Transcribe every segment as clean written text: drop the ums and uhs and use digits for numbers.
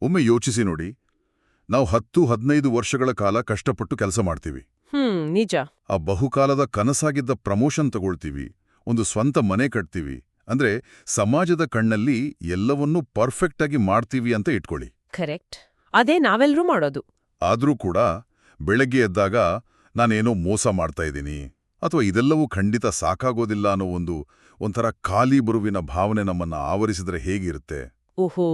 ಒಮ್ಮೆ ಯೋಚಿಸಿ ನೋಡಿ, ನಾವು 10-15 ವರ್ಷಗಳ ಕಾಲ ಕಷ್ಟಪಟ್ಟು ಕೆಲಸ ಮಾಡ್ತೀವಿ. ನಿಜ. ಆ ಬಹುಕಾಲದ ಕನಸಾಗಿದ್ದ ಪ್ರಮೋಷನ್ ತಗೊಳ್ತೀವಿ, ಒಂದು ಸ್ವಂತ ಮನೆ ಕಟ್ತೀವಿ. ಅಂದ್ರೆ ಸಮಾಜದ ಕಣ್ಣಲ್ಲಿ ಎಲ್ಲವನ್ನೂ ಪರ್ಫೆಕ್ಟ್ ಆಗಿ ಮಾಡ್ತೀವಿ ಅಂತ ಇಟ್ಕೊಳ್ಳಿ. ಕರೆಕ್ಟ್. ಅದೇ ನಾವೆಲ್ಲರೂ ಮಾಡೋದು. ಆದ್ರೂ ಕೂಡ ಬೆಳಗ್ಗೆ ಎದ್ದಾಗ ನಾನೇನೋ ಮೋಸ ಮಾಡ್ತಾ ಇದ್ದೀನಿ, ಅಥವಾ ಇದೆಲ್ಲವೂ ಖಂಡಿತ ಸಾಕಾಗೋದಿಲ್ಲ ಅನ್ನೋ ಒಂಥರ ಖಾಲಿ ಬರುವಿನ ಭಾವನೆ ನಮ್ಮನ್ನ ಆವರಿಸಿದ್ರೆ ಹೇಗಿರುತ್ತೆ? ಓಹೋ,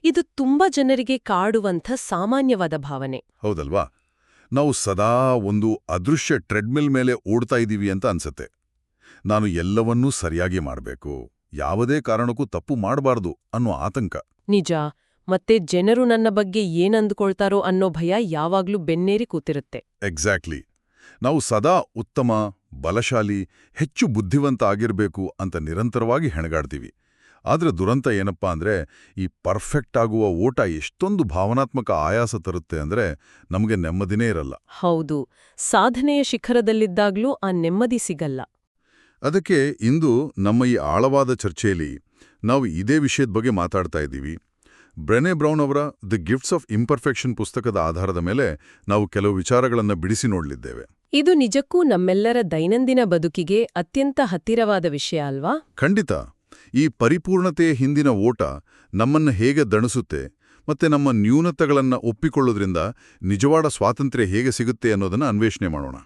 ಇದು ತುಂಬಾ ಜನರಿಗೆ ಕಾಡುವಂಥ ಸಾಮಾನ್ಯವಾದ ಭಾವನೆ. ಹೌದಲ್ವಾ? ನಾವು ಸದಾ ಒಂದು ಅದೃಶ್ಯ ಟ್ರೆಡ್ಮಿಲ್ ಮೇಲೆ ಓಡ್ತಾ ಇದ್ದೀವಿ ಅಂತ ಅನ್ಸತ್ತೆ. ನಾನು ಎಲ್ಲವನ್ನೂ ಸರಿಯಾಗಿ ಮಾಡಬೇಕು, ಯಾವುದೇ ಕಾರಣಕ್ಕೂ ತಪ್ಪು ಮಾಡಬಾರ್ದು ಅನ್ನೋ ಆತಂಕ. ನಿಜ. ಮತ್ತೆ ಜನರು ನನ್ನ ಬಗ್ಗೆ ಏನಂದ್ಕೊಳ್ತಾರೋ ಅನ್ನೋ ಭಯ ಯಾವಾಗ್ಲೂ ಬೆನ್ನೇರಿ ಕೂತಿರುತ್ತೆ. ಎಕ್ಸಾಕ್ಟ್ಲಿ. ನಾವು ಸದಾ ಉತ್ತಮ, ಬಲಶಾಲಿ, ಹೆಚ್ಚು ಬುದ್ಧಿವಂತ ಆಗಿರ್ಬೇಕು ಅಂತ ನಿರಂತರವಾಗಿ ಹೆಣಗಾಡ್ತೀವಿ. ಆದ್ರೆ ದುರಂತ ಏನಪ್ಪಾ ಅಂದ್ರೆ, ಈ ಪರ್ಫೆಕ್ಟ್ ಆಗುವ ಓಟ ಎಷ್ಟೊಂದು ಭಾವನಾತ್ಮಕ ಆಯಾಸ ತರುತ್ತೆ ಅಂದ್ರೆ ನಮಗೆ ನೆಮ್ಮದಿನೇ ಇರಲ್ಲ. ಹೌದು, ಸಾಧನೆಯ ಶಿಖರದಲ್ಲಿದ್ದಾಗ್ಲೂ ಆ ನೆಮ್ಮದಿ ಸಿಗಲ್ಲ. ಅದಕ್ಕೆ ಇಂದು ನಮ್ಮ ಈ ಆಳವಾದ ಚರ್ಚೆಯಲ್ಲಿ ನಾವು ಇದೇ ವಿಷಯದ ಬಗ್ಗೆ ಮಾತಾಡ್ತಾ ಇದ್ದೀವಿ. ಬ್ರೆನೆ ಬ್ರೌನ್ ಅವರ ದಿ ಗಿಫ್ಟ್ಸ್ ಆಫ್ ಇಂಪರ್ಫೆಕ್ಷನ್ ಪುಸ್ತಕದ ಆಧಾರದ ಮೇಲೆ ನಾವು ಕೆಲವು ವಿಚಾರಗಳನ್ನು ಬಿಡಿಸಿ ನೋಡಲಿದ್ದೇವೆ. ಇದು ನಿಜಕ್ಕೂ ನಮ್ಮೆಲ್ಲರ ದೈನಂದಿನ ಬದುಕಿಗೆ ಅತ್ಯಂತ ಹತ್ತಿರವಾದ ವಿಷಯ ಅಲ್ವಾ? ಖಂಡಿತ. ಈ ಪರಿಪೂರ್ಣತೆಯ ಹಿಂದಿನ ಓಟ ನಮ್ಮನ್ನು ಹೇಗೆ ದಣಿಸುತ್ತೆ ಮತ್ತೆ ನಮ್ಮ ನ್ಯೂನತೆಗಳನ್ನು ಒಪ್ಪಿಕೊಳ್ಳೋದ್ರಿಂದ ನಿಜವಾದ ಸ್ವಾತಂತ್ರ್ಯ ಹೇಗೆ ಸಿಗುತ್ತೆ ಅನ್ನೋದನ್ನು ಅನ್ವೇಷಣೆ ಮಾಡೋಣ.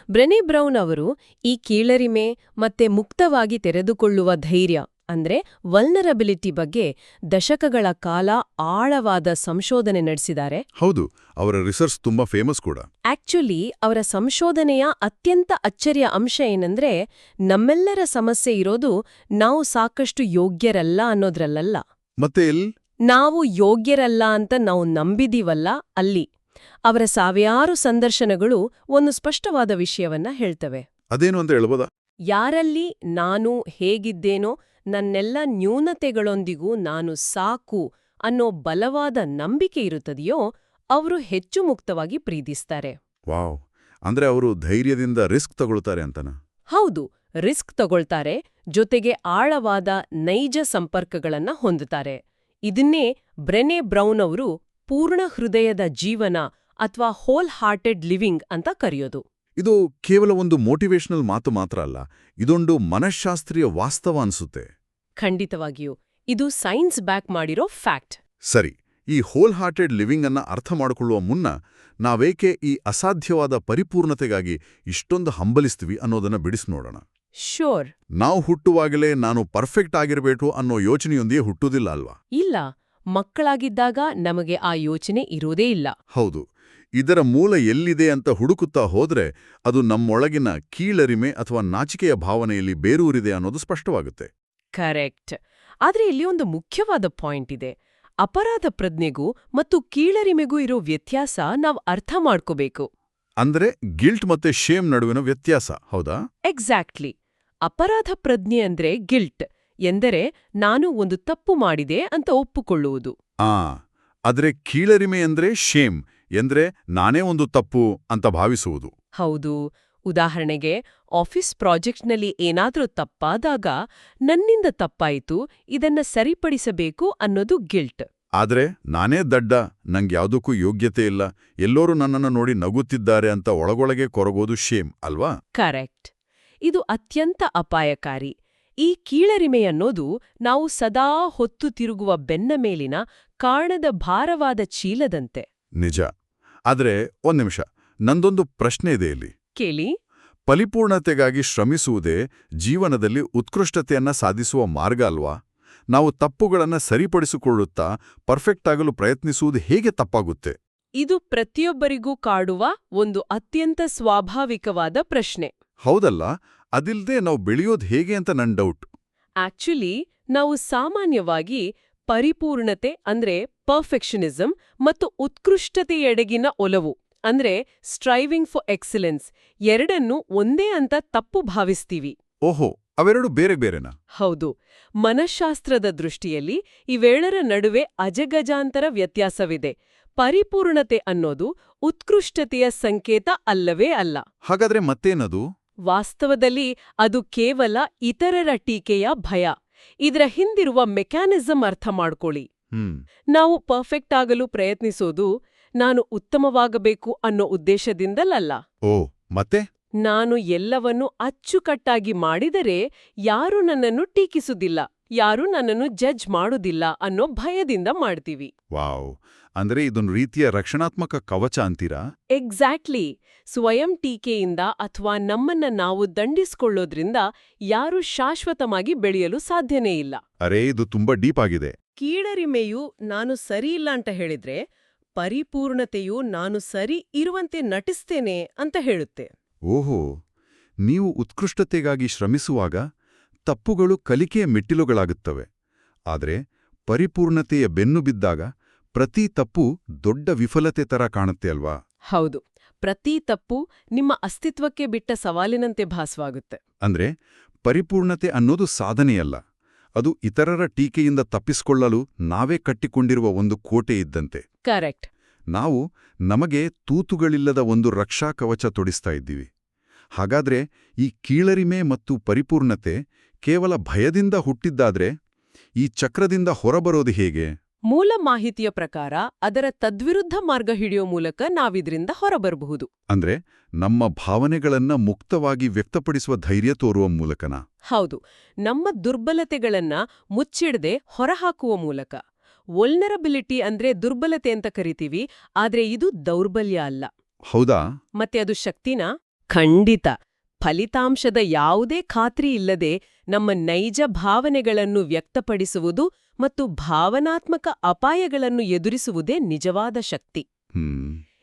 ಬ್ರೆನೆ ಬ್ರೌನ್ ಅವರು ಈ ಕೀಳರಿಮೆ ಮತ್ತೆ ಮುಕ್ತವಾಗಿ ತೆರೆದುಕೊಳ್ಳುವ ಧೈರ್ಯ ಅಂದ್ರೆ ವಲ್ನರಬಿಲಿಟಿ ಬಗ್ಗೆ ದಶಕಗಳ ಕಾಲ ಆಳವಾದ ಸಂಶೋಧನೆ ನಡೆಸಿದ್ದಾರೆ. ಹೌದು, ಅವರ ರಿಸರ್ಚ್ ತುಂಬಾ ಫೇಮಸ್ ಕೂಡ. ಆಕ್ಚುಲಿ ಅವರ ಸಂಶೋಧನೆಯ ಅತ್ಯಂತ ಅಚ್ಚರಿಯ ಅಂಶ ಏನಂದ್ರೆ, ನಮ್ಮೆಲ್ಲರ ಸಮಸ್ಯೆ ಇರೋದು ನಾವು ಸಾಕಷ್ಟು ಯೋಗ್ಯರಲ್ಲ ಅನ್ನೋದ್ರಲ್ಲ. ಮತ್ತೆ ನಾವು ಯೋಗ್ಯರಲ್ಲ ಅಂತ ನಾವು ನಂಬಿದೀವಲ್ಲ ಅಲ್ಲಿ. ಅವರ ಸಾವಿರಾರು ಸಂದರ್ಶನಗಳು ಒಂದು ಸ್ಪಷ್ಟವಾದ ವಿಷಯವನ್ನ ಹೇಳ್ತವೆ. ಅದೇನು ಅಂತ ಹೇಳ್ಬೋದಾ? ಯಾರಲ್ಲಿ ನಾನು ಹೇಗಿದ್ದೇನೋ ನನ್ನೆಲ್ಲ ನ್ಯೂನತೆಗಳೊಂದಿಗೂ ನಾನು ಸಾಕು ಅನ್ನೋ ಬಲವಾದ ನಂಬಿಕೆ ಇರುತ್ತದೆಯೋ ಅವರು ಹೆಚ್ಚು ಮುಕ್ತವಾಗಿ ಪ್ರೀತಿಸ್ತಾರೆ. ವಾವ್! ಅಂದ್ರೆ ಅವರು ಧೈರ್ಯದಿಂದ ರಿಸ್ಕ್ ತಗೊಳ್ತಾರೆ ಅಂತನ? ಹೌದು, ರಿಸ್ಕ್ ತಗೊಳ್ತಾರೆ, ಜೊತೆಗೆ ಆಳವಾದ ನೈಜ ಸಂಪರ್ಕಗಳನ್ನ ಹೊಂದುತ್ತಾರೆ. ಇದನ್ನೇ ಬ್ರೆನೆ ಬ್ರೌನ್ ಅವರು ಪೂರ್ಣ ಹೃದಯದ ಜೀವನ ಅಥವಾ ಹೋಲ್ ಹಾರ್ಟೆಡ್ ಲಿವಿಂಗ್ ಅಂತ ಕರೆಯೋದು. ಇದು ಕೇವಲ ಒಂದು ಮೋಟಿವೇಶನಲ್ ಮಾತು ಮಾತ್ರ ಅಲ್ಲ, ಇದೊಂದು ಮನಃಶಾಸ್ತ್ರೀಯ ವಾಸ್ತವ ಅನ್ಸುತ್ತೆ. ಖಂಡಿತವಾಗಿಯೂ ಇದು ಸೈನ್ಸ್ ಬ್ಯಾಕ್ ಮಾಡಿರೋ ಫ್ಯಾಕ್ಟ್. ಸರಿ, ಈ ಹೋಲ್ ಹಾರ್ಟೆಡ್ ಲಿವಿಂಗ್ ಅನ್ನ ಅರ್ಥ ಮಾಡಿಕೊಳ್ಳುವ ಮುನ್ನ ನಾವೇಕೆ ಈ ಅಸಾಧ್ಯವಾದ ಪರಿಪೂರ್ಣತೆಗಾಗಿ ಇಷ್ಟೊಂದು ಹಂಬಲಿಸ್ತೀವಿ ಅನ್ನೋದನ್ನ ಬಿಡಿಸಿ ನೋಡೋಣ. ಶೋರ್. ನಾವು ಹುಟ್ಟುವಾಗಲೇ ನಾನು ಪರ್ಫೆಕ್ಟ್ ಆಗಿರಬೇಕು ಅನ್ನೋ ಯೋಚನೆಯೊಂದಿಗೆ ಹುಟ್ಟುವುದಿಲ್ಲ ಅಲ್ವಾ? ಇಲ್ಲ, ಮಕ್ಕಳಾಗಿದ್ದಾಗ ನಮಗೆ ಆ ಯೋಚನೆ ಇರೋದೇ ಇಲ್ಲ. ಹೌದು. ಇದರ ಮೂಲ ಎಲ್ಲಿದೆ ಅಂತ ಹುಡುಕುತ್ತಾ ಹೋದ್ರೆ ಅದು ನಮ್ಮೊಳಗಿನ ಕೀಳರಿಮೆ ಅಥವಾ ನಾಚಿಕೆಯ ಭಾವನೆಯಲ್ಲಿ ಬೇರೂರಿದೆ ಅನ್ನೋದು ಸ್ಪಷ್ಟವಾಗುತ್ತೆ. ಕರೆಕ್ಟ್. ಆದ್ರೆ ಇಲ್ಲಿ ಒಂದು ಮುಖ್ಯವಾದ ಪಾಯಿಂಟ್ ಇದೆ. ಅಪರಾಧ ಪ್ರಜ್ಞೆಗೂ ಮತ್ತು ಕೀಳರಿಮೆಗೂ ಇರೋ ವ್ಯತ್ಯಾಸ ನಾವು ಅರ್ಥ ಮಾಡ್ಕೋಬೇಕು. ಅಂದ್ರೆ ಗಿಲ್ಟ್ ಮತ್ತೆ ಶೇಮ್ ನಡುವಿನ ವ್ಯತ್ಯಾಸ, ಹೌದಾ? ಎಕ್ಸಾಕ್ಟ್ಲಿ. ಅಪರಾಧ ಪ್ರಜ್ಞೆ ಅಂದ್ರೆ ಗಿಲ್ಟ್ ಎಂದರೆ ನಾನು ಒಂದು ತಪ್ಪು ಮಾಡಿದೆ ಅಂತ ಒಪ್ಪುಕೊಳ್ಳುವುದು. ಆದ್ರೆ ಕೀಳರಿಮೆ ಅಂದ್ರೆ ಶೇಮ್ ಎಂದ್ರೆ ನಾನೇ ಒಂದು ತಪ್ಪು ಅಂತ ಭಾವಿಸುವುದು. ಹೌದು. ಉದಾಹರಣೆಗೆ, ಆಫೀಸ್ ಪ್ರಾಜೆಕ್ಟ್ನಲ್ಲಿ ಏನಾದ್ರೂ ತಪ್ಪಾದಾಗ ನನ್ನಿಂದ ತಪ್ಪಾಯಿತು, ಇದನ್ನ ಸರಿಪಡಿಸಬೇಕು ಅನ್ನೋದು ಗಿಲ್ಟ್. ಆದ್ರೆ ನಾನೇ ದಡ್ಡ, ನಂಗ್ಯಾವುದಕ್ಕೂ ಯೋಗ್ಯತೆ ಇಲ್ಲ, ಎಲ್ಲರೂ ನನ್ನನ್ನು ನೋಡಿ ನಗುತ್ತಿದ್ದಾರೆ ಅಂತ ಒಳಗೊಳಗೆ ಕೊರಗೋದು ಶೇಮ್ ಅಲ್ವಾ? ಕರೆಕ್ಟ್. ಇದು ಅತ್ಯಂತ ಅಪಾಯಕಾರಿ. ಈ ಕೀಳರಿಮೆಯನ್ನೋದು ನಾವು ಸದಾ ಹೊತ್ತು ತಿರುಗುವ ಬೆನ್ನ ಮೇಲಿನ ಕಾರಣದ ಭಾರವಾದ ಚೀಲದಂತೆ. ನಿಜ. ಆದ್ರೆ ಒಂದ್ ನಿಮಿಷ, ನಂದೊಂದು ಪ್ರಶ್ನೆ ಇದೆ ಇಲ್ಲಿ. ಕೇಳಿ. ಪರಿಪೂರ್ಣತೆಗಾಗಿ ಶ್ರಮಿಸುವುದೇ ಜೀವನದಲ್ಲಿ ಉತ್ಕೃಷ್ಟತೆಯನ್ನ ಸಾಧಿಸುವ ಮಾರ್ಗ ಅಲ್ವಾ? ನಾವು ತಪ್ಪುಗಳನ್ನ ಸರಿಪಡಿಸಿಕೊಳ್ಳುತ್ತಾ ಪರ್ಫೆಕ್ಟ್ ಆಗಲು ಪ್ರಯತ್ನಿಸುವುದು ಹೇಗೆ ತಪ್ಪಾಗುತ್ತೆ? ಇದು ಪ್ರತಿಯೊಬ್ಬರಿಗೂ ಕಾಡುವ ಒಂದು ಅತ್ಯಂತ ಸ್ವಾಭಾವಿಕವಾದ ಪ್ರಶ್ನೆ. ಹೌದಲ್ಲ? ಅದಿಲ್ದೆ ನಾವು ಬೆಳೆಯೋದು ಹೇಗೆ ಅಂತ ನನ್ ಡೌಟ್. ಆಕ್ಚುಲಿ ನಾವು ಸಾಮಾನ್ಯವಾಗಿ ಪರಿಪೂರ್ಣತೆ ಅಂದ್ರೆ ಪರ್ಫೆಕ್ಷನಿಸಮ್ ಮತ್ತು ಉತ್ಕೃಷ್ಟತೆಯೆಡೆಗಿನ ಒಲವು ಅಂದ್ರೆ ಸ್ಟ್ರೈವಿಂಗ್ ಫಾರ್ ಎಕ್ಸಲೆನ್ಸ್ ಎರಡನ್ನೂ ಒಂದೇ ಅಂತ ತಪ್ಪು ಭಾವಿಸ್ತೀವಿ. ಓಹೋ, ಅವೆರಡು ಬೇರೆ ಬೇರೆನಾ? ಹೌದು. ಮನಃಶಾಸ್ತ್ರದ ದೃಷ್ಟಿಯಲ್ಲಿ ಇವೆರಡರ ನಡುವೆ ಅಜಗಜಾಂತರ ವ್ಯತ್ಯಾಸವಿದೆ. ಪರಿಪೂರ್ಣತೆ ಅನ್ನೋದು ಉತ್ಕೃಷ್ಟತೆಯ ಸಂಕೇತ ಅಲ್ಲವೇ ಅಲ್ಲ. ಹಾಗಾದ್ರೆ ಮತ್ತೇನದು? ವಾಸ್ತವದಲ್ಲಿ ಅದು ಕೇವಲ ಇತರರ ಟೀಕೆಯ ಭಯ. ಇದರ ಹಿಂದಿರುವ ಮೆಕ್ಯಾನಿಸಂ ಅರ್ಥ ಮಾಡ್ಕೊಳ್ಳಿ. ನಾವು ಪರ್ಫೆಕ್ಟ್ ಆಗಲು ಪ್ರಯತ್ನಿಸೋದು ನಾನು ಉತ್ತಮವಾಗಬೇಕು ಅನ್ನೋ ಉದ್ದೇಶದಿಂದಲಲ್ಲ. ಓ ಮತ್ತೆ ನಾನು ಎಲ್ಲವನ್ನೂ ಅಚ್ಚುಕಟ್ಟಾಗಿ ಮಾಡಿದರೆ ಯಾರೂ ನನ್ನನ್ನು ಟೀಕಿಸುದಿಲ್ಲ, ಯಾರೂ ನನ್ನನ್ನು ಜಡ್ಜ್ ಮಾಡುದಿಲ್ಲ ಅನ್ನೋ ಭಯದಿಂದ ಮಾಡ್ತೀವಿ. ವಾವ್, ಅಂದ್ರೆ ಇದೊಂದು ರೀತಿಯ ರಕ್ಷಣಾತ್ಮಕ ಕವಚ ಅಂತೀರಾ? ಎಕ್ಸಾಕ್ಟ್ಲಿ. ಸ್ವಯಂ ಟೀಕೆಯಿಂದ ಅಥವಾ ನಮ್ಮನ್ನ ನಾವು ದಂಡಿಸ್ಕೊಳ್ಳೋದ್ರಿಂದ ಯಾರೂ ಶಾಶ್ವತವಾಗಿ ಬೆಳೆಯಲು ಸಾಧ್ಯನೇ ಇಲ್ಲ. ಅರೇ, ಇದು ತುಂಬಾ ಡೀಪ್ ಆಗಿದೆ. ಕೀಳರಿಮೆಯು ನಾನು ಸರಿಯಿಲ್ಲ ಅಂತ ಹೇಳಿದ್ರೆ, ಪರಿಪೂರ್ಣತೆಯು ನಾನು ಸರಿ ಇರುವಂತೆ ನಟಿಸ್ತೇನೆ ಅಂತ ಹೇಳುತ್ತೆ. ಓಹೋ, ನೀವು ಉತ್ಕೃಷ್ಟತೆಗಾಗಿ ಶ್ರಮಿಸುವಾಗ ತಪ್ಪುಗಳು ಕಲಿಕೆಯ ಮೆಟ್ಟಿಲುಗಳಾಗುತ್ತವೆ. ಆದರೆ ಪರಿಪೂರ್ಣತೆಯ ಬೆನ್ನು ಬಿದ್ದಾಗ ಪ್ರತಿ ತಪ್ಪು ದೊಡ್ಡ ವಿಫಲತೆ ತರ ಕಾಣುತ್ತೆ ಅಲ್ವಾ? ಹೌದು, ಪ್ರತಿ ತಪ್ಪು ನಿಮ್ಮ ಅಸ್ತಿತ್ವಕ್ಕೆ ಬಿಟ್ಟ ಸವಾಲಿನಂತೆ ಭಾಸವಾಗುತ್ತೆ. ಅಂದ್ರೆ ಪರಿಪೂರ್ಣತೆ ಅನ್ನೋದು ಸಾಧನೆಯಲ್ಲ, ಅದು ಇತರರ ಟೀಕೆಯಿಂದ ತಪ್ಪಿಸಿಕೊಳ್ಳಲು ನಾವೇ ಕಟ್ಟಿಕೊಂಡಿರುವ ಒಂದು ಕೋಟೆ ಇದ್ದಂತೆ. ಕರೆಕ್ಟ್. ನಾವು ನಮಗೆ ತೂತುಗಳಿಲ್ಲದ ಒಂದು ರಕ್ಷಾ ಕವಚ ತೊಡಿಸ್ತಾ ಇದ್ದೀವಿ. ಹಾಗಾದ್ರೆ ಈ ಕೀಳರಿಮೆ ಮತ್ತು ಪರಿಪೂರ್ಣತೆ ಕೇವಲ ಭಯದಿಂದ ಹುಟ್ಟಿದ್ದಾದ್ರೆ ಈ ಚಕ್ರದಿಂದ ಹೊರಬರೋದು ಹೇಗೆ? ಮೂಲ ಮಾಹಿತಿಯ ಪ್ರಕಾರ ಅದರ ತದ್ವಿರುದ್ಧ ಮಾರ್ಗ ಹಿಡಿಯೋ ಮೂಲಕ ನಾವಿದ್ರಿಂದ ಹೊರಬರಬಹುದು. ಅಂದ್ರೆ ನಮ್ಮ ಭಾವನೆಗಳನ್ನ ಮುಕ್ತವಾಗಿ ವ್ಯಕ್ತಪಡಿಸುವ ಧೈರ್ಯ ತೋರುವ ಮೂಲಕನಾ? ಹೌದು, ನಮ್ಮ ದುರ್ಬಲತೆಗಳನ್ನ ಮುಚ್ಚಿಡದೆ ಹೊರಹಾಕುವ ಮೂಲಕ. ವಲ್ನರಬಿಲಿಟಿ ಅಂದ್ರೆ ದುರ್ಬಲತೆ ಅಂತ ಕರಿತೀವಿ, ಆದ್ರೆ ಇದು ದೌರ್ಬಲ್ಯ ಅಲ್ಲ. ಹೌದಾ? ಮತ್ತೆ ಅದು ಶಕ್ತಿನಾ? ಖಂಡಿತ. ಫಲಿತಾಂಶದ ಯಾವುದೇ ಖಾತ್ರಿ ಇಲ್ಲದೆ ನಮ್ಮ ನೈಜ ಭಾವನೆಗಳನ್ನು ವ್ಯಕ್ತಪಡಿಸುವುದು ಮತ್ತು ಭಾವನಾತ್ಮಕ ಅಪಾಯಗಳನ್ನು ಎದುರಿಸುವುದೇ ನಿಜವಾದ ಶಕ್ತಿ.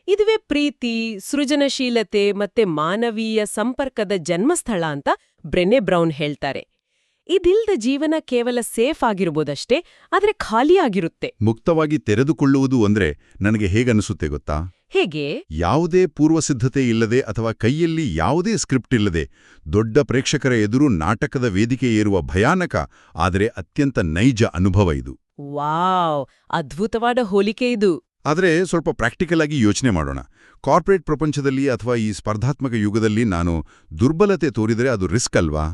ಇದುವೇ ಪ್ರೀತಿ, ಸೃಜನಶೀಲತೆ ಮತ್ತೆ ಮಾನವೀಯ ಸಂಪರ್ಕದ ಜನ್ಮಸ್ಥಳ ಅಂತ ಬ್ರೆನೆ ಬ್ರೌನ್ ಹೇಳ್ತಾರೆ. ಇದಿಲ್ದ ಜೀವನ ಕೇವಲ ಸೇಫ್ ಆಗಿರ್ಬೋದಷ್ಟೇ, ಆದ್ರೆ ಖಾಲಿಯಾಗಿರುತ್ತೆ. ಮುಕ್ತವಾಗಿ ತೆರೆದುಕೊಳ್ಳುವುದು ಅಂದ್ರೆ ನನಗೆ ಹೇಗನ್ನಿಸುತ್ತೆ ಗೊತ್ತಾ? ಹೇಗೆ? ಯಾವುದೇ ಪೂರ್ವಸಿದ್ಧತೆ ಇಲ್ಲದೆ ಅಥವಾ ಕೈಯಲ್ಲಿ ಯಾವುದೇ ಸ್ಕ್ರಿಪ್ಟ್ ಇಲ್ಲದೆ ದೊಡ್ಡ ಪ್ರೇಕ್ಷಕರ ಎದುರು ನಾಟಕದ ವೇದಿಕೆ ಏರುವ ಭಯಾನಕ ಆದರೆ ಅತ್ಯಂತ ನೈಜ ಅನುಭವ ಇದು. ವಾವ್, ಅದ್ಭುತವಾದ ಹೋಲಿಕೆ ಇದು. ಆದರೆ ಸ್ವಲ್ಪ ಪ್ರಾಕ್ಟಿಕಲ್ ಆಗಿ ಯೋಚನೆ ಮಾಡೋಣ. ಕಾರ್ಪೊರೇಟ್ ಪ್ರಪಂಚದಲ್ಲಿ ಅಥವಾ ಈ ಸ್ಪರ್ಧಾತ್ಮಕ ಯುಗದಲ್ಲಿ ನಾನು ದುರ್ಬಲತೆ ತೋರಿದರೆ ಅದು ರಿಸ್ಕ್ ಅಲ್ವಾ?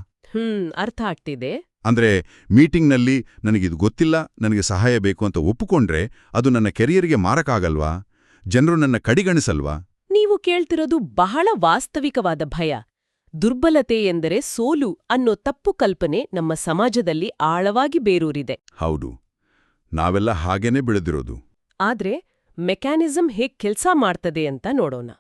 ಅರ್ಥ ಆಗ್ತಿದೆ. ಅಂದ್ರೆ ಮೀಟಿಂಗ್ನಲ್ಲಿ ನನಗಿದು ಗೊತ್ತಿಲ್ಲ, ನನಗೆ ಸಹಾಯ ಬೇಕು ಅಂತ ಒಪ್ಪಿಕೊಂಡ್ರೆ ಅದು ನನ್ನ ಕೆರಿಯರ್ಗೆ ಮಾರಕಾಗಲ್ವಾ? ಜನರು ನನ್ನ ಕಡಿಗಣಿಸಲ್ವಾ? ನೀವು ಕೇಳ್ತಿರೋದು ಬಹಳ ವಾಸ್ತವಿಕವಾದ ಭಯ. ದುರ್ಬಲತೆ ಎಂದರೆ ಸೋಲು ಅನ್ನೋ ತಪ್ಪು ಕಲ್ಪನೆ ನಮ್ಮ ಸಮಾಜದಲ್ಲಿ ಆಳವಾಗಿ ಬೇರೂರಿದೆ. ಹೌದು, ನಾವೆಲ್ಲ ಹಾಗೇನೆ ಬೆಳೆದಿರೋದು. ಆದ್ರೆ ಮೆಕ್ಯಾನಿಸಮ್ ಹೇಗ್ ಕೆಲ್ಸ ಮಾಡ್ತದೆ ಅಂತ ನೋಡೋಣ.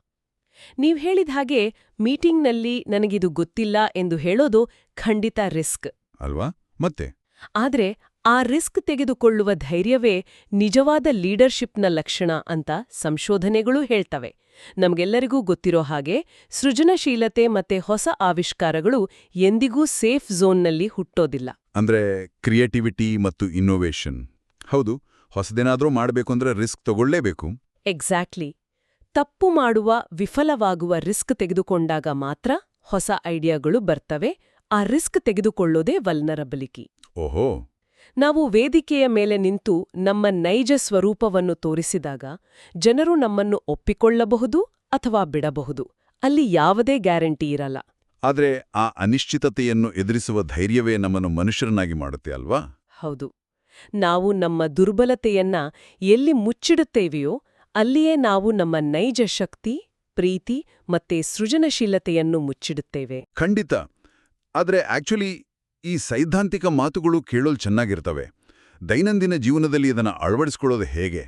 ನೀವ್ ಹೇಳಿದ ಹಾಗೆ ಮೀಟಿಂಗ್ನಲ್ಲಿ ನನಗಿದು ಗೊತ್ತಿಲ್ಲ ಎಂದು ಹೇಳೋದು ಖಂಡಿತ ರಿಸ್ಕ್ ಅಲ್ವಾ? ಮತ್ತೆ ಆದ್ರೆ ಆ ರಿಸ್ಕ್ ತೆಗೆದುಕೊಳ್ಳುವ ಧೈರ್ಯವೇ ನಿಜವಾದ ಲೀಡರ್ಶಿಪ್ನ ಲಕ್ಷಣ ಅಂತ ಸಂಶೋಧನೆಗಳೂ ಹೇಳ್ತವೆ. ನಮ್ಗೆಲ್ಲರಿಗೂ ಗೊತ್ತಿರೋ ಹಾಗೆ ಸೃಜನಶೀಲತೆ ಮತ್ತೆ ಹೊಸ ಆವಿಷ್ಕಾರಗಳು ಎಂದಿಗೂ ಸೇಫ್ ಝೋನ್ನಲ್ಲಿ ಹುಟ್ಟೋದಿಲ್ಲ. ಅಂದ್ರೆ ಕ್ರಿಯೇಟಿವಿಟಿ ಮತ್ತು ಇನ್ನೋವೇಷನ್. ಹೌದು, ಹೊಸದೇನಾದ್ರೂ ಮಾಡಬೇಕು ಅಂದ್ರೆ ರಿಸ್ಕ್ ತಗೊಳ್ಳೇಬೇಕು. ಎಕ್ಸಾಕ್ಟ್ಲಿ. ತಪ್ಪು ಮಾಡುವ, ವಿಫಲವಾಗುವ ರಿಸ್ಕ್ ತೆಗೆದುಕೊಂಡಾಗ ಮಾತ್ರ ಹೊಸ ಐಡಿಯಾಗಳು ಬರ್ತವೆ. ಆ ರಿಸ್ಕ್ ತೆಗೆದುಕೊಳ್ಳೋದೇ ವಲ್ನರಬಿಲಿಟಿ. ಓಹೋ. ನಾವು ವೇದಿಕೆಯ ಮೇಲೆ ನಿಂತು ನಮ್ಮ ನೈಜ ಸ್ವರೂಪವನ್ನು ತೋರಿಸಿದಾಗ ಜನರು ನಮ್ಮನ್ನು ಒಪ್ಪಿಕೊಳ್ಳಬಹುದು ಅಥವಾ ಬಿಡಬಹುದು. ಅಲ್ಲಿ ಯಾವುದೇ ಗ್ಯಾರಂಟಿ ಇರಲ್ಲ. ಆದ್ರೆ ಆ ಅನಿಶ್ಚಿತತೆಯನ್ನು ಎದುರಿಸುವ ಧೈರ್ಯವೇ ನಮ್ಮನ್ನು ಮನುಷ್ಯರನ್ನಾಗಿ ಮಾಡುತ್ತೆ ಅಲ್ವಾ? ಹೌದು. ನಾವು ನಮ್ಮ ದುರ್ಬಲತೆಯನ್ನ ಎಲ್ಲಿ ಮುಚ್ಚಿಡುತ್ತೇವೆಯೋ ಅಲ್ಲಿಯೇ ನಾವು ನಮ್ಮ ನೈಜ ಶಕ್ತಿ, ಪ್ರೀತಿ ಮತ್ತೆ ಸೃಜನಶೀಲತೆಯನ್ನು ಮುಚ್ಚಿಡುತ್ತೇವೆ. ಖಂಡಿತ. ಆದ್ರೆ ಆಕ್ಚುಲಿ ಈ ಸೈದ್ಧಾಂತಿಕ ಮಾತುಗಳು ಕೇಳೋಲ್ ಚೆನ್ನಾಗಿರ್ತವೆ. ದೈನಂದಿನ ಜೀವನದಲ್ಲಿ ಇದನ್ನ ಅಳವಡಿಸ್ಕೊಳ್ಳೋದು ಹೇಗೆ?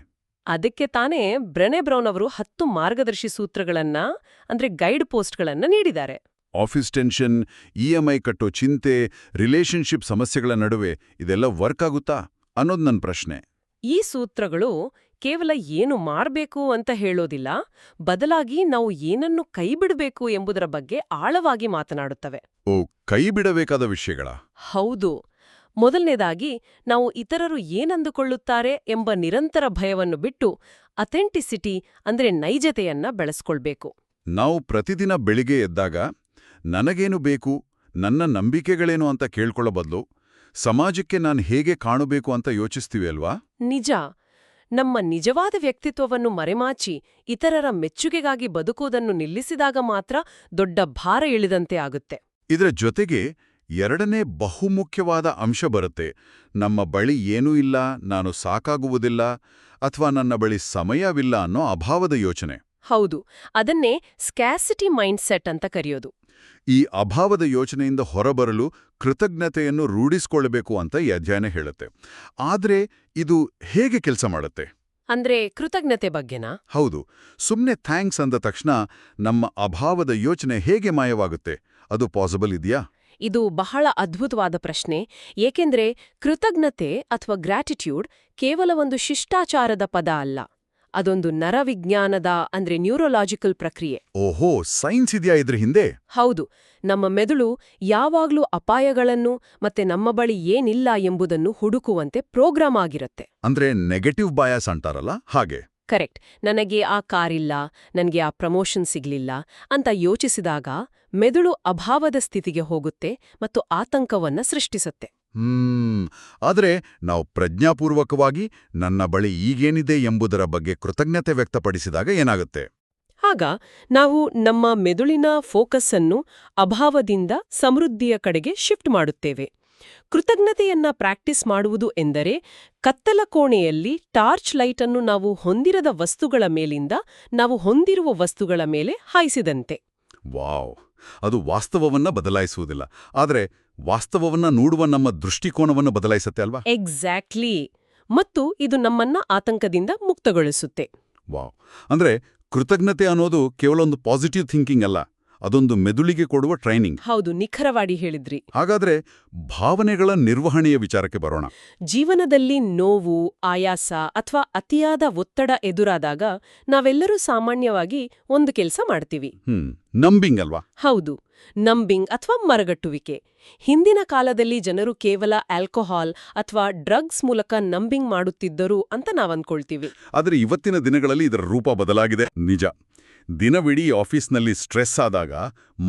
ಅದಕ್ಕೆ ತಾನೇ ಬ್ರೆನೆ ಬ್ರೌನ್ ಅವರು 10 ಮಾರ್ಗದರ್ಶಿ ಸೂತ್ರಗಳನ್ನ ಅಂದ್ರೆ ಗೈಡ್ ಪೋಸ್ಟ್ಗಳನ್ನ ನೀಡಿದ್ದಾರೆ. ಆಫೀಸ್ ಟೆನ್ಷನ್, EMI ಕಟ್ಟೋ ಚಿಂತೆ, ರಿಲೇಶನ್ಶಿಪ್ ಸಮಸ್ಯೆಗಳ ನಡುವೆ ಇದೆಲ್ಲ ವರ್ಕ್ ಆಗುತ್ತಾ ಅನ್ನೋದು ನನ್ನ ಪ್ರಶ್ನೆ. ಈ ಸೂತ್ರಗಳು ಕೇವಲ ಏನು ಮಾಡ್ಬೇಕು ಅಂತ ಹೇಳೋದಿಲ್ಲ, ಬದಲಾಗಿ ನಾವು ಏನನ್ನು ಕೈಬಿಡಬೇಕು ಎಂಬುದರ ಬಗ್ಗೆ ಆಳವಾಗಿ ಮಾತನಾಡುತ್ತವೆ. ಓ, ಕೈ ಬಿಡಬೇಕಾದ ವಿಷಯಗಳ? ಹೌದು. ಮೊದಲನೇದಾಗಿ ನಾವು ಇತರರು ಏನಂದುಕೊಳ್ಳುತ್ತಾರೆ ಎಂಬ ನಿರಂತರ ಭಯವನ್ನು ಬಿಟ್ಟು ಅಥೆಂಟಿಸಿಟಿ ಅಂದ್ರೆ ನೈಜತೆಯನ್ನ ಬೆಳೆಸ್ಕೊಳ್ಬೇಕು. ನಾವು ಪ್ರತಿದಿನ ಬೆಳಿಗ್ಗೆ ಎದ್ದಾಗ ನನಗೇನು ಬೇಕು, ನನ್ನ ನಂಬಿಕೆಗಳೇನು ಅಂತ ಕೇಳ್ಕೊಳ್ಳೋ ಬದಲು ಸಮಾಜಕ್ಕೆ ನಾನು ಹೇಗೆ ಕಾಣಬೇಕು ಅಂತ ಯೋಚಿಸ್ತೀವಿ ಅಲ್ವಾ? ನಿಜ. ನಮ್ಮ ನಿಜವಾದ ವ್ಯಕ್ತಿತ್ವವನ್ನು ಮರೆಮಾಚಿ ಇತರರ ಮೆಚ್ಚುಗೆಗಾಗಿ ಬದುಕುವುದನ್ನು ನಿಲ್ಲಿಸಿದಾಗ ಮಾತ್ರ ದೊಡ್ಡ ಭಾರ ಇಳಿದಂತೆ ಆಗುತ್ತೆ. ಇದರ ಜೊತೆಗೆ ಎರಡನೇ ಬಹುಮುಖ್ಯವಾದ ಅಂಶ ಬರುತ್ತೆ. ನಮ್ಮ ಬಳಿ ಏನೂ ಇಲ್ಲ, ನಾನು ಸಾಕಾಗುವುದಿಲ್ಲ, ಅಥವಾ ನನ್ನ ಬಳಿ ಸಮಯವಿಲ್ಲ ಅನ್ನೋ ಅಭಾವದ ಯೋಚನೆ. ಹೌದು, ಅದನ್ನೇ ಸ್ಕ್ಯಾಸಿಟಿ ಮೈಂಡ್ಸೆಟ್ ಅಂತ ಕರೆಯೋದು. ಈ ಅಭಾವದ ಯೋಚನೆಯಿಂದ ಹೊರಬರಲು ಕೃತಜ್ಞತೆಯನ್ನು ರೂಢಿಸಿಕೊಳ್ಳಬೇಕು ಅಂತ ಈ ಅಧ್ಯಯನ ಹೇಳುತ್ತೆ. ಆದ್ರೆ ಇದು ಹೇಗೆ ಕೆಲಸ ಮಾಡುತ್ತೆ? ಅಂದ್ರೆ ಕೃತಜ್ಞತೆ ಬಗ್ಗೆನಾ? ಹೌದು, ಸುಮ್ನೆ ಥ್ಯಾಂಕ್ಸ್ ಅಂದ ತಕ್ಷಣ ನಮ್ಮ ಅಭಾವದ ಯೋಚನೆ ಹೇಗೆ ಮಾಯವಾಗುತ್ತೆ? ಅದು ಪಾಸಿಬಲ್ ಇದೆಯಾ? ಇದು ಬಹಳ ಅದ್ಭುತವಾದ ಪ್ರಶ್ನೆ, ಏಕೆಂದ್ರೆ ಕೃತಜ್ಞತೆ ಅಥವಾ ಗ್ರ್ಯಾಟಿಟ್ಯೂಡ್ ಕೇವಲ ಒಂದು ಶಿಷ್ಟಾಚಾರದ ಪದ ಅಲ್ಲ. ಅದೊಂದು ನರವಿಜ್ಞಾನದ ಅಂದ್ರೆ ನ್ಯೂರೋಲಾಜಿಕಲ್ ಪ್ರಕ್ರಿಯೆ. ಓಹೋ, ಸೈನ್ಸ್ ಇದೆಯಾ ಇದ್ರ ಹಿಂದೆ? ಹೌದು, ನಮ್ಮ ಮೆದುಳು ಯಾವಾಗ್ಲೂ ಅಪಾಯಗಳನ್ನು ಮತ್ತೆ ನಮ್ಮ ಬಳಿ ಏನಿಲ್ಲ ಎಂಬುದನ್ನು ಹುಡುಕುವಂತೆ ಪ್ರೋಗ್ರಾಮ್ ಆಗಿರುತ್ತೆ. ಅಂದ್ರೆ ನೆಗೆಟಿವ್ ಬಯಾಸ್ ಅಂತಾರಲ್ಲ ಹಾಗೆ. ಕರೆಕ್ಟ್. ನನಗೆ ಆ ಕಾರಿಲ್ಲ, ನನಗೆ ಆ ಪ್ರಮೋಷನ್ ಸಿಗ್ಲಿಲ್ಲ ಅಂತ ಯೋಚಿಸಿದಾಗ ಮೆದುಳು ಅಭಾವದ ಸ್ಥಿತಿಗೆ ಹೋಗುತ್ತೆ ಮತ್ತು ಆತಂಕವನ್ನ ಸೃಷ್ಟಿಸುತ್ತೆ. ಆದ್ರೆ ನಾವು ಪ್ರಜ್ಞಾಪೂರ್ವಕವಾಗಿ ನನ್ನ ಬಳಿ ಈಗೇನಿದೆ ಎಂಬುದರ ಬಗ್ಗೆ ಕೃತಜ್ಞತೆ ವ್ಯಕ್ತಪಡಿಸಿದಾಗ ಏನಾಗುತ್ತೆ? ಆಗ ನಾವು ನಮ್ಮ ಮೆದುಳಿನ ಫೋಕಸ್ ಅನ್ನು ಅಭಾವದಿಂದ ಸಮೃದ್ಧಿಯ ಕಡೆಗೆ ಶಿಫ್ಟ್ ಮಾಡುತ್ತೇವೆ. ಕೃತಜ್ಞತೆಯನ್ನ ಪ್ರಾಕ್ಟೀಸ್ ಮಾಡುವುದು ಎಂದರೆ ಕತ್ತಲ ಕೋಣೆಯಲ್ಲಿ ಟಾರ್ಚ್ ಲೈಟ್ ಅನ್ನು ನಾವು ಹೊಂದಿರದ ವಸ್ತುಗಳ ಮೇಲಿಂದ ನಾವು ಹೊಂದಿರುವ ವಸ್ತುಗಳ ಮೇಲೆ ಹಾಯಿಸಿದಂತೆ. ವಾವ್! ಅದು ವಾಸ್ತವವನ್ನ ಬದಲಾಯಿಸುವುದಿಲ್ಲ, ಆದ್ರೆ ವಾಸ್ತವವನ್ನ ನೋಡುವ ನಮ್ಮ ದೃಷ್ಟಿಕೋನವನ್ನು ಬದಲಾಯಿಸುತ್ತೆ ಅಲ್ವಾ? ಎಕ್ಸಾಕ್ಟ್ಲಿ. ಮತ್ತು ಇದು ನಮ್ಮನ್ನ ಆತಂಕದಿಂದ ಮುಕ್ತಗೊಳಿಸುತ್ತೆ. ವಾವ್! ಅಂದ್ರೆ ಕೃತಜ್ಞತೆ ಅನ್ನೋದು ಕೇವಲ ಒಂದು ಪಾಸಿಟಿವ್ ಥಿಂಕಿಂಗ್ ಅಲ್ಲ, ಅದೊಂದು ಮೆದುಳಿಗೆ ಕೊಡುವ ಟ್ರೈನಿಂಗ್. ಹೌದು, ನಿಖರವಾಗಿ ಹೇಳಿದ್ರಿ. ಹಾಗಾದ್ರೆ ಭಾವನೆಗಳ ನಿರ್ವಹಣೆಯ ವಿಚಾರಕ್ಕೆ ಬರೋಣ. ಜೀವನದಲ್ಲಿ ನೋವು, ಆಯಾಸ ಅಥವಾ ಅತಿಯಾದ ಒತ್ತಡ ಎದುರಾದಾಗ ನಾವೆಲ್ಲರೂ ಸಾಮಾನ್ಯವಾಗಿ ಒಂದು ಕೆಲಸ ಮಾಡ್ತೀವಿ. ನಂಬಿಂಗ್ ಅಲ್ವಾ? ಹೌದು, ನಂಬಿಂಗ್ ಅಥವಾ ಮರಗಟ್ಟುವಿಕೆ. ಹಿಂದಿನ ಕಾಲದಲ್ಲಿ ಜನರು ಕೇವಲ ಆಲ್ಕೋಹಾಲ್ ಅಥವಾ ಡ್ರಗ್ಸ್ ಮೂಲಕ ನಂಬಿಂಗ್ ಮಾಡುತ್ತಿದ್ದರು ಅಂತ ನಾವನ್ಕೊಳ್ತೀವಿ. ಆದರೆ ಇವತ್ತಿನ ದಿನಗಳಲ್ಲಿ ಇದರ ರೂಪ ಬದಲಾಗಿದೆ. ನಿಜ. ದಿನವಿಡೀ ಆಫೀಸ್ನಲ್ಲಿ ಸ್ಟ್ರೆಸ್ ಆದಾಗ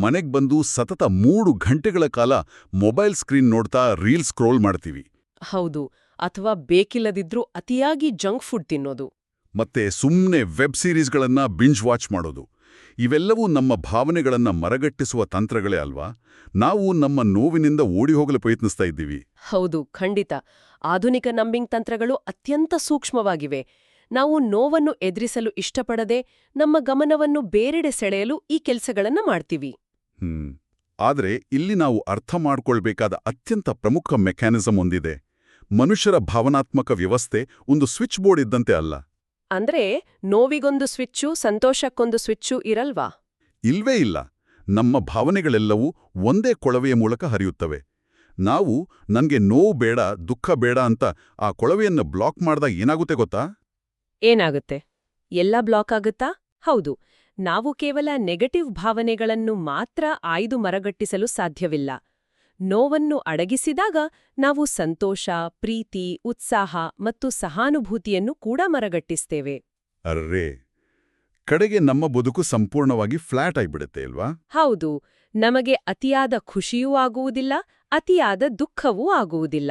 ಮನೆಗ್ ಬಂದು ಸತತ 3 ಗಂಟೆಗಳ ಕಾಲ ಮೊಬೈಲ್ ಸ್ಕ್ರೀನ್ ನೋಡ್ತಾ ರೀಲ್ ಸ್ಕ್ರೋಲ್ ಮಾಡ್ತೀವಿ. ಹೌದು, ಅಥವಾ ಬೇಕಿಲ್ಲದಿದ್ರೂ ಅತಿಯಾಗಿ ಜಂಕ್ ಫುಡ್ ತಿನ್ನೋದು. ಮತ್ತೆ ಸುಮ್ನೆ ವೆಬ್ ಸೀರೀಸ್ಗಳನ್ನ ಬಿಂಜ್ ವಾಚ್ ಮಾಡೋದು. ಇವೆಲ್ಲವೂ ನಮ್ಮ ಭಾವನೆಗಳನ್ನ ಮರಗಟ್ಟಿಸುವ ತಂತ್ರಗಳೇ ಅಲ್ವಾ? ನಾವು ನಮ್ಮ ನೋವಿನಿಂದ ಓಡಿ ಹೋಗಲು ಪ್ರಯತ್ನಿಸ್ತಾ ಇದ್ದೀವಿ. ಹೌದು, ಖಂಡಿತ. ಆಧುನಿಕ ನಂಬಿಂಗ್ ತಂತ್ರಗಳು ಅತ್ಯಂತ ಸೂಕ್ಷ್ಮವಾಗಿವೆ. ನಾವು ನೋವನ್ನು ಎದುರಿಸಲು ಇಷ್ಟಪಡದೆ ನಮ್ಮ ಗಮನವನ್ನು ಬೇರೆಡೆ ಸೆಳೆಯಲು ಈ ಕೆಲಸಗಳನ್ನ ಮಾಡ್ತೀವಿ. ಆದ್ರೆ ಇಲ್ಲಿ ನಾವು ಅರ್ಥ ಮಾಡ್ಕೊಳ್ಬೇಕಾದ ಅತ್ಯಂತ ಪ್ರಮುಖ ಮೆಕ್ಯಾನಿಸಮ್ ಒಂದಿದೆ. ಮನುಷ್ಯರ ಭಾವನಾತ್ಮಕ ವ್ಯವಸ್ಥೆ ಒಂದು ಸ್ವಿಚ್ ಬೋರ್ಡ್ ಇದ್ದಂತೆ ಅಲ್ಲ. ಅಂದ್ರೆ ನೋವಿಗೊಂದು ಸ್ವಿಚ್ಚು, ಸಂತೋಷಕ್ಕೊಂದು ಸ್ವಿಚ್ಚು ಇರಲ್ವಾ? ಇಲ್ವೇ ಇಲ್ಲ. ನಮ್ಮ ಭಾವನೆಗಳೆಲ್ಲವೂ ಒಂದೇ ಕೊಳವೆಯ ಮೂಲಕ ಹರಿಯುತ್ತವೆ. ನಾವು ನನ್ಗೆ ನೋವು ಬೇಡ, ದುಃಖ ಬೇಡ ಅಂತ ಆ ಕೊಳವೆಯನ್ನು ಬ್ಲಾಕ್ ಮಾಡ್ದಾಗ ಏನಾಗುತ್ತೆ ಗೊತ್ತಾ? ಏನಾಗುತ್ತೆ? ಎಲ್ಲ ಬ್ಲಾಕ್ ಆಗುತ್ತಾ? ಹೌದು. ನಾವು ಕೇವಲ ನೆಗೆಟಿವ್ ಭಾವನೆಗಳನ್ನು ಮಾತ್ರ ಆಯ್ದು ಮರಗಟ್ಟಿಸಲು ಸಾಧ್ಯವಿಲ್ಲ. ನೋವನ್ನು ಅಡಗಿಸಿದಾಗ ನಾವು ಸಂತೋಷ, ಪ್ರೀತಿ, ಉತ್ಸಾಹ ಮತ್ತು ಸಹಾನುಭೂತಿಯನ್ನು ಕೂಡ ಮರಗಟ್ಟಿಸ್ತೇವೆ. ಅರ್ರೇ, ಕಡೆಗೆ ನಮ್ಮ ಬದುಕು ಸಂಪೂರ್ಣವಾಗಿ ಫ್ಲಾಟ್ ಆಗಿಬಿಡುತ್ತೆ ಅಲ್ವಾ? ಹೌದು, ನಮಗೆ ಅತಿಯಾದ ಖುಷಿಯೂ ಆಗುವುದಿಲ್ಲ, ಅತಿಯಾದ ದುಃಖವೂ ಆಗುವುದಿಲ್ಲ.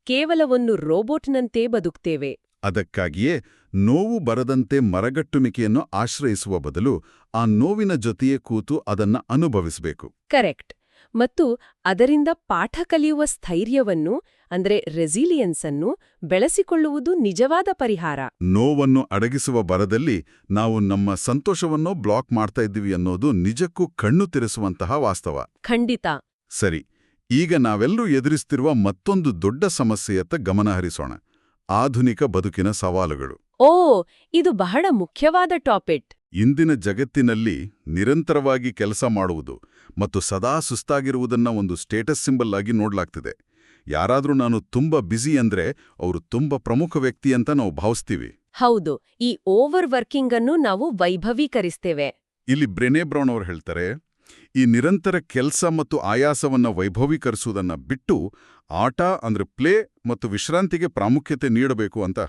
ಕೇವಲ ಒಂದು ರೋಬೋಟ್ನಂತೆ ಬದುಕ್ತೇವೆ. ಅದಕ್ಕಾಗಿಯೇ ನೋವು ಬರದಂತೆ ಮರಗಟ್ಟುವಿಕೆಯನ್ನು ಆಶ್ರಯಿಸುವ ಬದಲು ಆ ನೋವಿನ ಜೊತೆಯೇ ಕೂತು ಅದನ್ನ ಅನುಭವಿಸಬೇಕು. ಕರೆಕ್ಟ್. ಮತ್ತು ಅದರಿಂದ ಪಾಠ ಕಲಿಯುವ ಸ್ಥೈರ್ಯವನ್ನು ಅಂದ್ರೆ ರೆಸಿಲಿಯನ್ಸ್ ಅನ್ನು ಬೆಳೆಸಿಕೊಳ್ಳುವುದು ನಿಜವಾದ ಪರಿಹಾರ. ನೋವನ್ನು ಅಡಗಿಸುವ ಬರದಲ್ಲಿ ನಾವು ನಮ್ಮ ಸಂತೋಷವನ್ನೋ ಬ್ಲಾಕ್ ಮಾಡ್ತಾ ಇದ್ದೀವಿ ಅನ್ನೋದು ನಿಜಕ್ಕೂ ಕಣ್ಣು ತೆರೆಸುವಂತಹ ವಾಸ್ತವ. ಖಂಡಿತ. ಸರಿ, ಈಗ ನಾವೆಲ್ಲರೂ ಎದುರಿಸ್ತಿರುವ ಮತ್ತೊಂದು ದೊಡ್ಡ ಸಮಸ್ಯೆಯತ್ತ ಗಮನ ಹರಿಸೋಣ. ಆಧುನಿಕ ಬದುಕಿನ ಸವಾಲುಗಳು. ಓ, ಇದು ಬಹಳ ಮುಖ್ಯವಾದ ಟಾಪಿಕ್. ಇಂದಿನ ಜಗತ್ತಿನಲ್ಲಿ ನಿರಂತರವಾಗಿ ಕೆಲಸ ಮಾಡುವುದು ಮತ್ತು ಸದಾ ಸುಸ್ತಾಗಿರುವುದನ್ನ ಒಂದು ಸ್ಟೇಟಸ್ ಸಿಂಬಲ್ ಆಗಿ ನೋಡ್ಲಾಗ್ತಿದೆ. ಯಾರಾದ್ರೂ ನಾನು ತುಂಬಾ ಬ್ಯುಸಿ ಅಂದ್ರೆ ಅವರು ತುಂಬಾ ಪ್ರಮುಖ ವ್ಯಕ್ತಿ ಅಂತ ನಾವು ಭಾವಿಸ್ತೀವಿ. ಹೌದು, ಈ ಓವರ್ ವರ್ಕಿಂಗ್ ಅನ್ನು ನಾವು ವೈಭವೀಕರಿಸ್ತೇವೆ. ಇಲ್ಲಿ ಬ್ರೆನೇ ಬ್ರೌನ್ ಅವರು ಹೇಳ್ತಾರೆ, ಈ ನಿರಂತರ ಕೆಲಸ ಮತ್ತು ಆಯಾಸವನ್ನ ವೈಭವೀಕರಿಸುವುದನ್ನ ಬಿಟ್ಟು ಆಟ ಅಂದ್ರೆ ಪ್ಲೇ ಮತ್ತು ವಿಶ್ರಾಂತಿಗೆ ಪ್ರಾಮುಖ್ಯತೆ ನೀಡಬೇಕು ಅಂತ.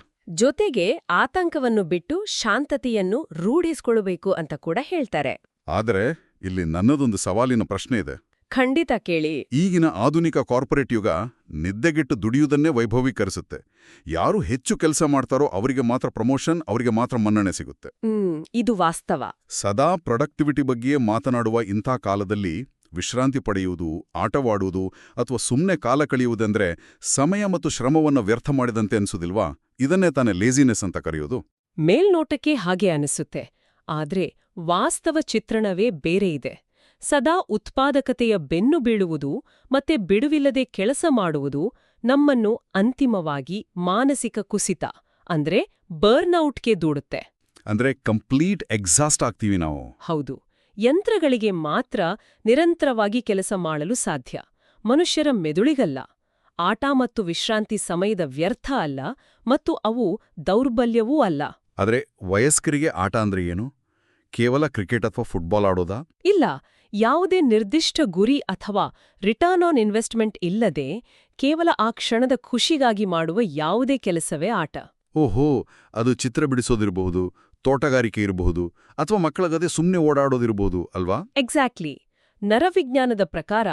ಜೊತೆಗೆ ಆತಂಕವನ್ನು ಬಿಟ್ಟು ಶಾಂತತೆಯನ್ನು ರೂಢಿಸಿಕೊಳ್ಳಬೇಕು ಅಂತ ಕೂಡ ಹೇಳ್ತಾರೆ. ಆದರೆ ಇಲ್ಲಿ ನನ್ನದೊಂದು ಸವಾಲಿನ ಪ್ರಶ್ನೆ ಇದೆ. ಖಂಡಿತ ಕೇಳಿ. ಈಗಿನ ಆಧುನಿಕ ಕಾರ್ಪೊರೇಟ್ ಯುಗ ನಿದ್ದೆಗೆಟ್ಟು ದುಡಿಯುವುದನ್ನೇ ವೈಭವೀಕರಿಸುತ್ತೆ. ಯಾರು ಹೆಚ್ಚು ಕೆಲಸ ಮಾಡ್ತಾರೋ ಅವರಿಗೆ ಮಾತ್ರ ಪ್ರಮೋಷನ್, ಅವರಿಗೆ ಮಾತ್ರ ಮನ್ನಣೆ ಸಿಗುತ್ತೆ. ಇದು ವಾಸ್ತವ. ಸದಾ ಪ್ರೊಡಕ್ಟಿವಿಟಿ ಬಗ್ಗೆಯೇ ಮಾತನಾಡುವ ಇಂಥ ಕಾಲದಲ್ಲಿ ವಿಶ್ರಾಂತಿ ಪಡೆಯುವುದು, ಆಟವಾಡುವುದು ಅಥವಾ ಸುಮ್ಮನೆ ಕಾಲ ಕಳೆಯುವುದೆಂದ್ರೆ ಸಮಯ ಮತ್ತು ಶ್ರಮವನ್ನು ವ್ಯರ್ಥ ಮಾಡಿದಂತೆ ಅನ್ಸುದಿಲ್ವಾ? ಇದನ್ನೇ ತಾನೇ ಲೇಜಿನೆಸ್ ಅಂತ ಕರೆಯೋದು. ಮೇಲ್ನೋಟಕ್ಕೆ ಹಾಗೆ ಅನಿಸುತ್ತೆ. ಆದ್ರೆ ವಾಸ್ತವ ಚಿತ್ರಣವೇ ಬೇರೆ ಇದೆ. ಸದಾ ಉತ್ಪಾದಕತೆಯ ಬೆನ್ನು ಬೀಳುವುದು ಮತ್ತೆ ಬಿಡುವಿಲ್ಲದೆ ಕೆಲಸ ಮಾಡುವುದು ನಮ್ಮನ್ನು ಅಂತಿಮವಾಗಿ ಮಾನಸಿಕ ಕುಸಿತ ಅಂದ್ರೆ ಬರ್ನ್ಔಟ್ಗೆ ದೂಡುತ್ತೆ. ಅಂದ್ರೆ ಕಂಪ್ಲೀಟ್ ಎಕ್ಸಾಸ್ಟ್ ಆಗ್ತೀವಿ ನಾವು. ಹೌದು. ಯಂತ್ರಗಳಿಗೆ ಮಾತ್ರ ನಿರಂತರವಾಗಿ ಕೆಲಸ ಮಾಡಲು ಸಾಧ್ಯ, ಮನುಷ್ಯರ ಮೆದುಳಿಗಲ್ಲ. ಆಟ ಮತ್ತು ವಿಶ್ರಾಂತಿ ಸಮಯದ ವ್ಯರ್ಥ ಅಲ್ಲ, ಮತ್ತು ಅವು ದೌರ್ಬಲ್ಯವೂ ಅಲ್ಲ. ಆದ್ರೆ ವಯಸ್ಕರಿಗೆ ಆಟ ಅಂದ್ರೆ ಏನು? ಕೇವಲ ಕ್ರಿಕೆಟ್ ಅಥವಾ ಫುಟ್ಬಾಲ್ ಆಡೋದಾ? ಇಲ್ಲ, ಯಾವುದೇ ನಿರ್ದಿಷ್ಟ ಗುರಿ ಅಥವಾ ರಿಟರ್ನ್ ಆನ್ ಇನ್ವೆಸ್ಟ್ಮೆಂಟ್ ಇಲ್ಲದೆ ಕೇವಲ ಆ ಕ್ಷಣದ ಖುಷಿಗಾಗಿ ಮಾಡುವ ಯಾವುದೇ ಕೆಲಸವೇ ಆಟ. ಓಹೋ, ಅದು ಚಿತ್ರ ಬಿಡಿಸೋದಿರಬಹುದು, ತೋಟಗಾರಿಕೆ ಇರಬಹುದು, ಅಥವಾ ಮಕ್ಕಳ ಗದೆ ಸುಮ್ಮನೆ ಓಡಾಡೋದಿರಬಹುದು ಅಲ್ವಾ? ಎಕ್ಸಾಕ್ಟ್ಲಿ. ನರವಿಜ್ಞಾನದ ಪ್ರಕಾರ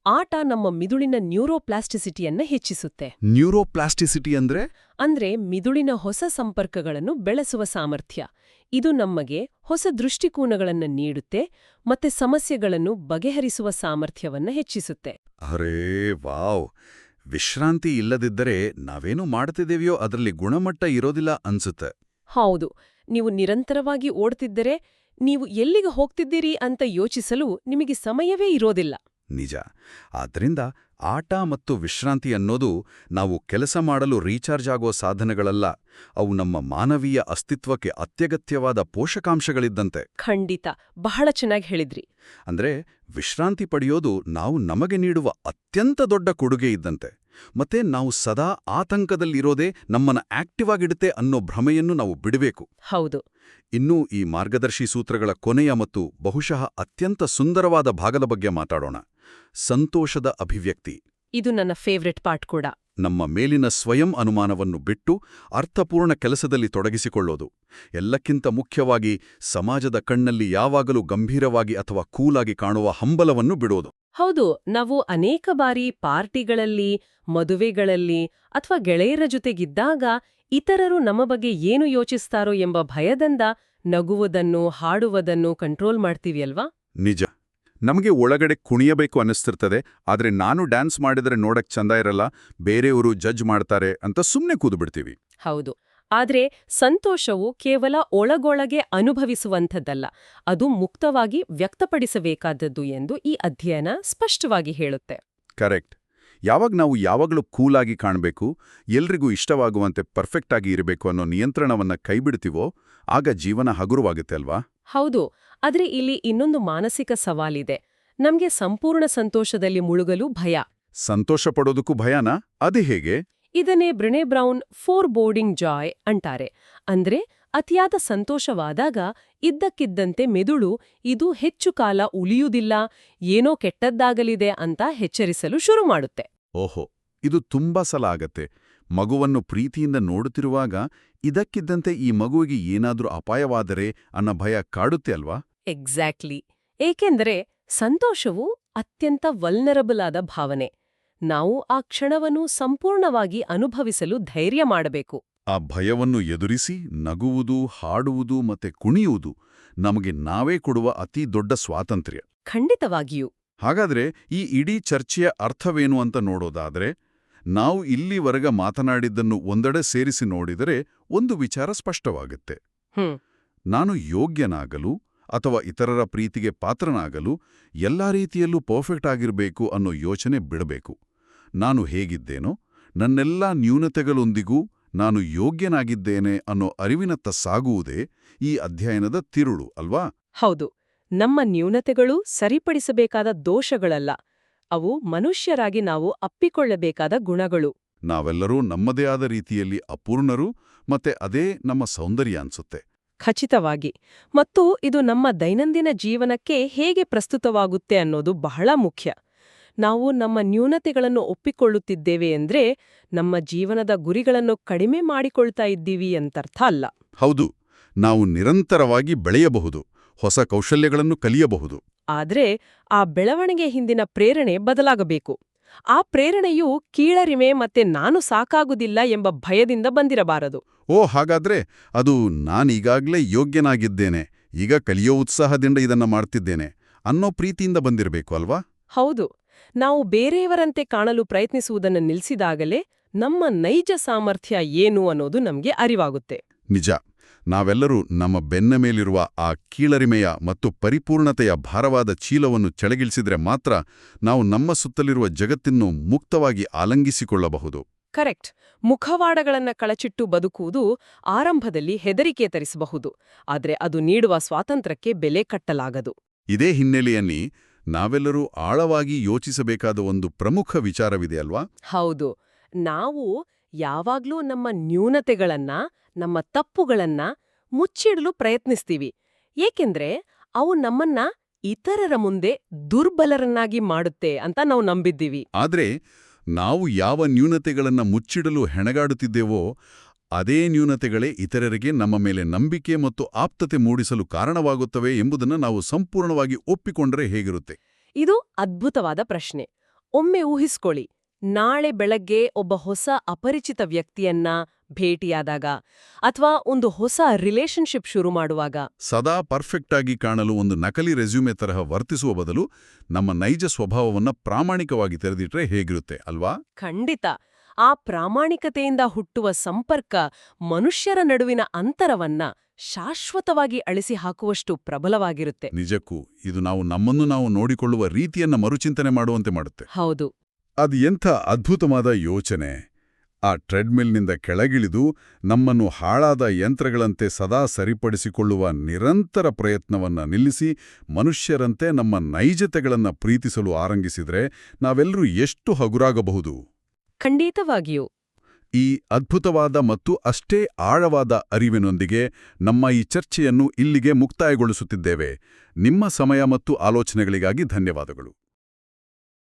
ಆಟ ನಮ್ಮ ಮಿದುಳಿನ ನ್ಯೂರೋಪ್ಲಾಸ್ಟಿಸಿಟಿಯನ್ನ ಹೆಚ್ಚಿಸುತ್ತೆ. ನ್ಯೂರೋಪ್ಲಾಸ್ಟಿಸಿಟಿ ಅಂದ್ರೆ ಮಿದುಳಿನ ಹೊಸ ಸಂಪರ್ಕಗಳನ್ನು ಬೆಳೆಸುವ ಸಾಮರ್ಥ್ಯ. ಇದು ನಮಗೆ ಹೊಸ ದೃಷ್ಟಿಕೋನಗಳನ್ನು ನೀಡುತ್ತೆ ಮತ್ತೆ ಸಮಸ್ಯೆಗಳನ್ನು ಬಗೆಹರಿಸುವ ಸಾಮರ್ಥ್ಯವನ್ನ ಹೆಚ್ಚಿಸುತ್ತೆ. ಅರೇ ವಾವ್! ವಿಶ್ರಾಂತಿ ಇಲ್ಲದಿದ್ದರೆ ನಾವೇನು ಮಾಡ್ತಿದ್ದೇವೆಯೋ ಅದರಲ್ಲಿ ಗುಣಮಟ್ಟ ಇರೋದಿಲ್ಲ ಅನ್ಸುತ್ತೆ. ಹೌದು. ನೀವು ನಿರಂತರವಾಗಿ ಓಡ್ತಿದ್ದರೆ ನೀವು ಎಲ್ಲಿಗೆ ಹೋಗ್ತಿದ್ದೀರಿ ಅಂತ ಯೋಚಿಸಲು ನಿಮಗೆ ಸಮಯವೇ ಇರೋದಿಲ್ಲ. ನಿಜ. ಆದ್ದರಿಂದ ಆಟ ಮತ್ತು ವಿಶ್ರಾಂತಿ ಅನ್ನೋದು ನಾವು ಕೆಲಸ ಮಾಡಲು ರೀಚಾರ್ಜ್ ಆಗೋ ಸಾಧನಗಳಲ್ಲ, ಅವು ನಮ್ಮ ಮಾನವೀಯ ಅಸ್ತಿತ್ವಕ್ಕೆ ಅತ್ಯಗತ್ಯವಾದ ಪೋಷಕಾಂಶಗಳಿದ್ದಂತೆ. ಖಂಡಿತ, ಬಹಳ ಚೆನ್ನಾಗಿ ಹೇಳಿದ್ರಿ. ಅಂದ್ರೆ ವಿಶ್ರಾಂತಿ ಪಡೆಯೋದು ನಾವು ನಮಗೆ ನೀಡುವ ಅತ್ಯಂತ ದೊಡ್ಡ ಕೊಡುಗೆ ಇದ್ದಂತೆ. ಮತ್ತೆ ನಾವು ಸದಾ ಆತಂಕದಲ್ಲಿರೋದೇ ನಮ್ಮನ್ನ ಆಕ್ಟಿವ್ ಆಗಿಡುತ್ತೆ ಅನ್ನೋ ಭ್ರಮೆಯನ್ನು ನಾವು ಬಿಡಬೇಕು. ಹೌದು. ಇನ್ನೂ ಈ ಮಾರ್ಗದರ್ಶಿ ಸೂತ್ರಗಳ ಕೊನೆಯ ಮತ್ತು ಬಹುಶಃ ಅತ್ಯಂತ ಸುಂದರವಾದ ಭಾಗದ ಬಗ್ಗೆ ಮಾತಾಡೋಣ. ಸಂತೋಷದ ಅಭಿವ್ಯಕ್ತಿ. ಇದು ನನ್ನ ಫೇವ್ರೆಟ್ ಪಾರ್ಟ್ ಕೂಡ. ನಮ್ಮ ಮೇಲಿನ ಸ್ವಯಂ ಅನುಮಾನವನ್ನು ಬಿಟ್ಟು ಅರ್ಥಪೂರ್ಣ ಕೆಲಸದಲ್ಲಿ ತೊಡಗಿಸಿಕೊಳ್ಳೋದು. ಎಲ್ಲಕ್ಕಿಂತ ಮುಖ್ಯವಾಗಿ ಸಮಾಜದ ಕಣ್ಣಲ್ಲಿ ಯಾವಾಗಲೂ ಗಂಭೀರವಾಗಿ ಅಥವಾ ಕೂಲಾಗಿ ಕಾಣುವ ಹಂಬಲವನ್ನು ಬಿಡೋದು. ಹೌದು. ನಾವು ಅನೇಕ ಬಾರಿ ಪಾರ್ಟಿಗಳಲ್ಲಿ, ಮದುವೆಗಳಲ್ಲಿ ಅಥವಾ ಗೆಳೆಯರ ಜೊತೆಗಿದ್ದಾಗ ಇತರರು ನಮ್ಮ ಬಗ್ಗೆ ಏನು ಯೋಚಿಸ್ತಾರೋ ಎಂಬ ಭಯದಿಂದ ನಗುವುದನ್ನು, ಹಾಡುವುದನ್ನು ಕಂಟ್ರೋಲ್ ಮಾಡ್ತೀವಿ ಅಲ್ವಾ? ನಿಜ. ನಮಗೆ ಒಳಗಡೆ ಕುಣಿಯಬೇಕು ಅನ್ನಿಸ್ತಿರ್ತದೆ, ಆದ್ರೆ ನಾನು ಡ್ಯಾನ್ಸ್ ಮಾಡಿದರೆ ನೋಡಕ್ ಚಂದ ಇರಲ್ಲ, ಬೇರೆಯವರು ಜಡ್ಜ್ ಮಾಡ್ತಾರೆ ಅಂತ ಸುಮ್ಮನೆ ಕೂದುಬಿಡ್ತೀವಿ. ಹೌದು. ಆದ್ರೆ ಸಂತೋಷವು ಕೇವಲ ಒಳಗೊಳಗೆ ಅನುಭವಿಸುವಂಥದ್ದಲ್ಲ, ಅದು ಮುಕ್ತವಾಗಿ ವ್ಯಕ್ತಪಡಿಸಬೇಕಾದದ್ದು ಎಂದು ಈ ಅಧ್ಯಯನ ಸ್ಪಷ್ಟವಾಗಿ ಹೇಳುತ್ತೆ. ಕರೆಕ್ಟ್. ಯಾವಾಗ ನಾವು ಯಾವಾಗಲೂ ಕೂಲಾಗಿ ಕಾಣಬೇಕು, ಎಲ್ರಿಗೂ ಇಷ್ಟವಾಗುವಂತೆ ಪರ್ಫೆಕ್ಟ್ ಆಗಿ ಇರಬೇಕು ಅನ್ನೋ ನಿಯಂತ್ರಣವನ್ನ ಕೈಬಿಡ್ತೀವೋ ಆಗ ಜೀವನ ಹಗುರವಾಗುತ್ತೆ ಅಲ್ವಾ? ಹೌದು. ಆದ್ರೆ ಇಲ್ಲಿ ಇನ್ನೊಂದು ಮಾನಸಿಕ ಸವಾಲಿದೆ. ನಮ್ಗೆ ಸಂಪೂರ್ಣ ಸಂತೋಷದಲ್ಲಿ ಮುಳುಗಲು ಭಯ. ಸಂತೋಷ ಪಡೋದಕ್ಕೂ ಭಯನಾ? ಅದು ಹೇಗೆ? ಇದನ್ನೇ ಬ್ರೆನೆ ಬ್ರೌನ್ ಫೋರ್ಬೋರ್ಡಿಂಗ್ ಜಾಯ್ ಅಂತಾರೆ. ಅಂದ್ರೆ ಅತಿಯಾದ ಸಂತೋಷವಾದಾಗ ಇದ್ದಕ್ಕಿದ್ದಂತೆ ಮೆದುಳು ಇದು ಹೆಚ್ಚು ಕಾಲ ಉಳಿಯುವುದಿಲ್ಲ, ಏನೋ ಕೆಟ್ಟದ್ದಾಗಲಿದೆ ಅಂತ ಎಚ್ಚರಿಸಲು ಶುರು ಮಾಡುತ್ತೆ. ಓಹೋ, ಇದು ತುಂಬಾ ಸಲ ಆಗತ್ತೆ. ಮಗುವನ್ನು ಪ್ರೀತಿಯಿಂದ ನೋಡುತ್ತಿರುವಾಗ ಇದಕ್ಕಿದ್ದಂತೆ ಈ ಮಗುವಿಗೆ ಏನಾದ್ರೂ ಅಪಾಯವಾದರೆ ಅನ್ನೋ ಭಯ ಕಾಡುತ್ತೆ ಅಲ್ವಾ? ಎಕ್ಸಾಕ್ಟ್ಲಿ. ಏಕೆಂದರೆ ಸಂತೋಷವು ಅತ್ಯಂತ ವಲ್ನರಬಲ್ ಆದ ಭಾವನೆ. ನಾವು ಆ ಕ್ಷಣವನ್ನು ಸಂಪೂರ್ಣವಾಗಿ ಅನುಭವಿಸಲು ಧೈರ್ಯ ಮಾಡಬೇಕು. ಆ ಭಯವನ್ನು ಎದುರಿಸಿ ನಗುವುದು, ಹಾಡುವುದು ಮತ್ತೆ ಕುಣಿಯುವುದು ನಮಗೆ ನಾವೇ ಕೊಡುವ ಅತಿ ದೊಡ್ಡ ಸ್ವಾತಂತ್ರ್ಯ. ಖಂಡಿತವಾಗಿಯೂ. ಹಾಗಾದ್ರೆ ಈ ಇಡೀ ಚರ್ಚೆಯ ಅರ್ಥವೇನು ಅಂತ ನೋಡೋದಾದ್ರೆ, ನಾವು ಇಲ್ಲಿವರೆಗೆ ಮಾತನಾಡಿದ್ದನ್ನು ಒಂದೆಡೆ ಸೇರಿಸಿ ನೋಡಿದರೆ ಒಂದು ವಿಚಾರ ಸ್ಪಷ್ಟವಾಗುತ್ತೆ. ನಾನು ಯೋಗ್ಯನಾಗಲು ಅಥವಾ ಇತರರ ಪ್ರೀತಿಗೆ ಪಾತ್ರನಾಗಲು ಎಲ್ಲಾ ರೀತಿಯಲ್ಲೂ ಪರ್ಫೆಕ್ಟ್ ಆಗಿರಬೇಕು ಅನ್ನೋ ಯೋಚನೆ ಬಿಡಬೇಕು. ನಾನು ಹೇಗಿದ್ದೇನೋ ನನ್ನೆಲ್ಲಾ ನ್ಯೂನತೆಗಳೊಂದಿಗೂ ನಾನು ಯೋಗ್ಯನಾಗಿದ್ದೇನೆ ಅನ್ನೋ ಅರಿವಿನತ್ತ ಸಾಗುವುದೇ ಈ ಅಧ್ಯಯನದ ತಿರುಳು ಅಲ್ವಾ? ಹೌದು. ನಮ್ಮ ನ್ಯೂನತೆಗಳು ಸರಿಪಡಿಸಬೇಕಾದ ದೋಷಗಳಲ್ಲ, ಅವು ಮನುಷ್ಯರಾಗಿ ನಾವು ಅಪ್ಪಿಕೊಳ್ಳಬೇಕಾದ ಗುಣಗಳು. ನಾವೆಲ್ಲರೂ ನಮ್ಮದೇ ಆದ ರೀತಿಯಲ್ಲಿ ಅಪೂರ್ಣರು, ಮತ್ತೆ ಅದೇ ನಮ್ಮ ಸೌಂದರ್ಯ ಅನ್ಸುತ್ತೆ. ಖಚಿತವಾಗಿ. ಮತ್ತು ಇದು ನಮ್ಮ ದೈನಂದಿನ ಜೀವನಕ್ಕೆ ಹೇಗೆ ಪ್ರಸ್ತುತವಾಗುತ್ತೆ ಅನ್ನೋದು ಬಹಳ ಮುಖ್ಯ. ನಾವು ನಮ್ಮ ನ್ಯೂನತೆಗಳನ್ನು ಒಪ್ಪಿಕೊಳ್ಳುತ್ತಿದ್ದೇವೆ ಎಂದ್ರೆ ನಮ್ಮ ಜೀವನದ ಗುರಿಗಳನ್ನು ಕಡಿಮೆ ಮಾಡಿಕೊಳ್ತಾ ಇದ್ದೀವಿ ಅಂತರ್ಥ ಅಲ್ಲ. ಹೌದು, ನಾವು ನಿರಂತರವಾಗಿ ಬೆಳೆಯಬಹುದು, ಹೊಸ ಕೌಶಲ್ಯಗಳನ್ನು ಕಲಿಯಬಹುದು. ಆದ್ರೆ ಆ ಬೆಳವಣಿಗೆ ಹಿಂದಿನ ಪ್ರೇರಣೆ ಬದಲಾಗಬೇಕು. ಆ ಪ್ರೇರಣೆಯು ಕೀಳರಿಮೆ ಮತ್ತೆ ನಾನು ಸಾಕಾಗುವುದಿಲ್ಲ ಎಂಬ ಭಯದಿಂದ ಬಂದಿರಬಾರದು. ಹಾಗಾದ್ರೆ ಅದು ನಾನೀಗಾಗ್ಲೇ ಯೋಗ್ಯನಾಗಿದ್ದೇನೆ, ಈಗ ಕಲಿಯೋ ಉತ್ಸಾಹದಿಂದ ಇದನ್ನ ಮಾಡ್ತಿದ್ದೇನೆ ಅನ್ನೋ ಪ್ರೀತಿಯಿಂದ ಬಂದಿರಬೇಕು ಅಲ್ವಾ? ಹೌದು, ನಾವು ಬೇರೆಯವರಂತೆ ಕಾಣಲು ಪ್ರಯತ್ನಿಸುವುದನ್ನು ನಿಲ್ಲಿಸಿದಾಗಲೇ ನಮ್ಮ ನೈಜ ಸಾಮರ್ಥ್ಯ ಏನು ಅನ್ನೋದು ನಮ್ಗೆ ಅರಿವಾಗುತ್ತೆ. ನಿಜ. ನಾವೆಲ್ಲರೂ ನಮ್ಮ ಬೆನ್ನ ಮೇಲಿರುವ ಆ ಕೀಳರಿಮೆಯ ಮತ್ತು ಪರಿಪೂರ್ಣತೆಯ ಭಾರವಾದ ಚೀಲವನ್ನು ಕೆಳಗಿಳಿಸಿದ್ರೆ ಮಾತ್ರ ನಾವು ನಮ್ಮ ಸುತ್ತಲಿರುವ ಜಗತ್ತನ್ನು ಮುಕ್ತವಾಗಿ ಆಲಂಗಿಸಿಕೊಳ್ಳಬಹುದು. ಕರೆಕ್ಟ್. ಮುಖವಾಡಗಳನ್ನ ಕಳಚಿಟ್ಟು ಬದುಕುವುದು ಆರಂಭದಲ್ಲಿ ಹೆದರಿಕೆ ತರಿಸಬಹುದು, ಆದ್ರೆ ಅದು ನೀಡುವ ಸ್ವಾತಂತ್ರ್ಯಕ್ಕೆ ಬೆಲೆ ಕಟ್ಟಲಾಗದು. ಇದೇ ಹಿನ್ನೆಲೆಯಲ್ಲಿ ನಾವೆಲ್ಲರೂ ಆಳವಾಗಿ ಯೋಚಿಸಬೇಕಾದ ಒಂದು ಪ್ರಮುಖ ವಿಚಾರವಿದೆ ಅಲ್ವಾ? ಹೌದು, ನಾವು ಯಾವಾಗ್ಲೂ ನಮ್ಮ ನ್ಯೂನತೆಗಳನ್ನ, ನಮ್ಮ ತಪ್ಪುಗಳನ್ನ ಮುಚ್ಚಿಡಲು ಪ್ರಯತ್ನಿಸ್ತೀವಿ, ಏಕೆಂದ್ರೆ ಅವು ನಮ್ಮನ್ನ ಇತರರ ಮುಂದೆ ದುರ್ಬಲರನ್ನಾಗಿ ಮಾಡುತ್ತೆ ಅಂತ ನಾವು ನಂಬಿದ್ದೀವಿ. ಆದ್ರೆ ನಾವು ಯಾವ ನ್ಯೂನತೆಗಳನ್ನ ಮುಚ್ಚಿಡಲು ಹೆಣಗಾಡುತ್ತಿದ್ದೇವೋ ಅದೇ ನ್ಯೂನತೆಗಳೇ ಇತರರಿಗೆ ನಮ್ಮ ಮೇಲೆ ನಂಬಿಕೆ ಮತ್ತು ಆಪ್ತತೆ ಮೂಡಿಸಲು ಕಾರಣವಾಗುತ್ತವೆ ಎಂಬುದನ್ನು ನಾವು ಸಂಪೂರ್ಣವಾಗಿ ಒಪ್ಪಿಕೊಂಡರೆ ಹೇಗಿರುತ್ತೆ? ಇದು ಅದ್ಭುತವಾದ ಪ್ರಶ್ನೆ. ಒಮ್ಮೆ ಊಹಿಸ್ಕೊಳ್ಳಿ, ನಾಳೆ ಬೆಳಗ್ಗೆ ಒಬ್ಬ ಹೊಸ ಅಪರಿಚಿತ ವ್ಯಕ್ತಿಯನ್ನ ಭೇಟಿಯಾದಾಗ ಅಥವಾ ಒಂದು ಹೊಸ ರಿಲೇಶನ್ಶಿಪ್ ಶುರು ಮಾಡುವಾಗ ಸದಾ ಪರ್ಫೆಕ್ಟ್ ಆಗಿ ಕಾಣಲು ಒಂದು ನಕಲಿ ರೆಸ್ಯೂಮೆ ತರಹ ವರ್ತಿಸುವ ಬದಲು ನಮ್ಮ ನೈಜ ಸ್ವಭಾವವನ್ನ ಪ್ರಾಮಾಣಿಕವಾಗಿ ತೆರೆದಿಟ್ರೆ ಹೇಗಿರುತ್ತೆ ಅಲ್ವಾ? ಖಂಡಿತ. ಆ ಪ್ರಾಮಾಣಿಕತೆಯಿಂದ ಹುಟ್ಟುವ ಸಂಪರ್ಕ ಮನುಷ್ಯರ ನಡುವಿನ ಅಂತರವನ್ನ ಶಾಶ್ವತವಾಗಿ ಅಳಿಸಿ ಹಾಕುವಷ್ಟು ಪ್ರಬಲವಾಗಿರುತ್ತೆ. ನಿಜಕ್ಕೂ ಇದು ನಮ್ಮನ್ನು ನಾವು ನೋಡಿಕೊಳ್ಳುವ ರೀತಿಯನ್ನ ಮರುಚಿಂತನೆ ಮಾಡುವಂತೆ ಮಾಡುತ್ತೆ. ಹೌದು. ಅದು ಎಂಥ ಅದ್ಭುತವಾದ ಯೋಚನೆ! ಆ ಟ್ರೆಡ್ಮಿಲ್ನಿಂದ ಕೆಳಗಿಳಿದು ನಮ್ಮನ್ನು ಹಾಳಾದ ಯಂತ್ರಗಳಂತೆ ಸದಾ ಸರಿಪಡಿಸಿಕೊಳ್ಳುವ ನಿರಂತರ ಪ್ರಯತ್ನವನ್ನ ನಿಲ್ಲಿಸಿ ಮನುಷ್ಯರಂತೆ ನಮ್ಮ ನೈಜತೆಗಳನ್ನ ಪ್ರೀತಿಸಲು ಆರಂಭಿಸಿದ್ರೆ ನಾವೆಲ್ಲರೂ ಎಷ್ಟು ಹಗುರಾಗಬಹುದು. ಖಂಡಿತವಾಗಿಯೂ. ಈ ಅದ್ಭುತವಾದ ಮತ್ತು ಅಷ್ಟೇ ಆಳವಾದ ಅರಿವಿನೊಂದಿಗೆ ನಮ್ಮ ಈ ಚರ್ಚೆಯನ್ನು ಇಲ್ಲಿಗೆ ಮುಕ್ತಾಯಗೊಳಿಸುತ್ತಿದ್ದೇವೆ. ನಿಮ್ಮ ಸಮಯ ಮತ್ತು ಆಲೋಚನೆಗಳಿಗಾಗಿ ಧನ್ಯವಾದಗಳು.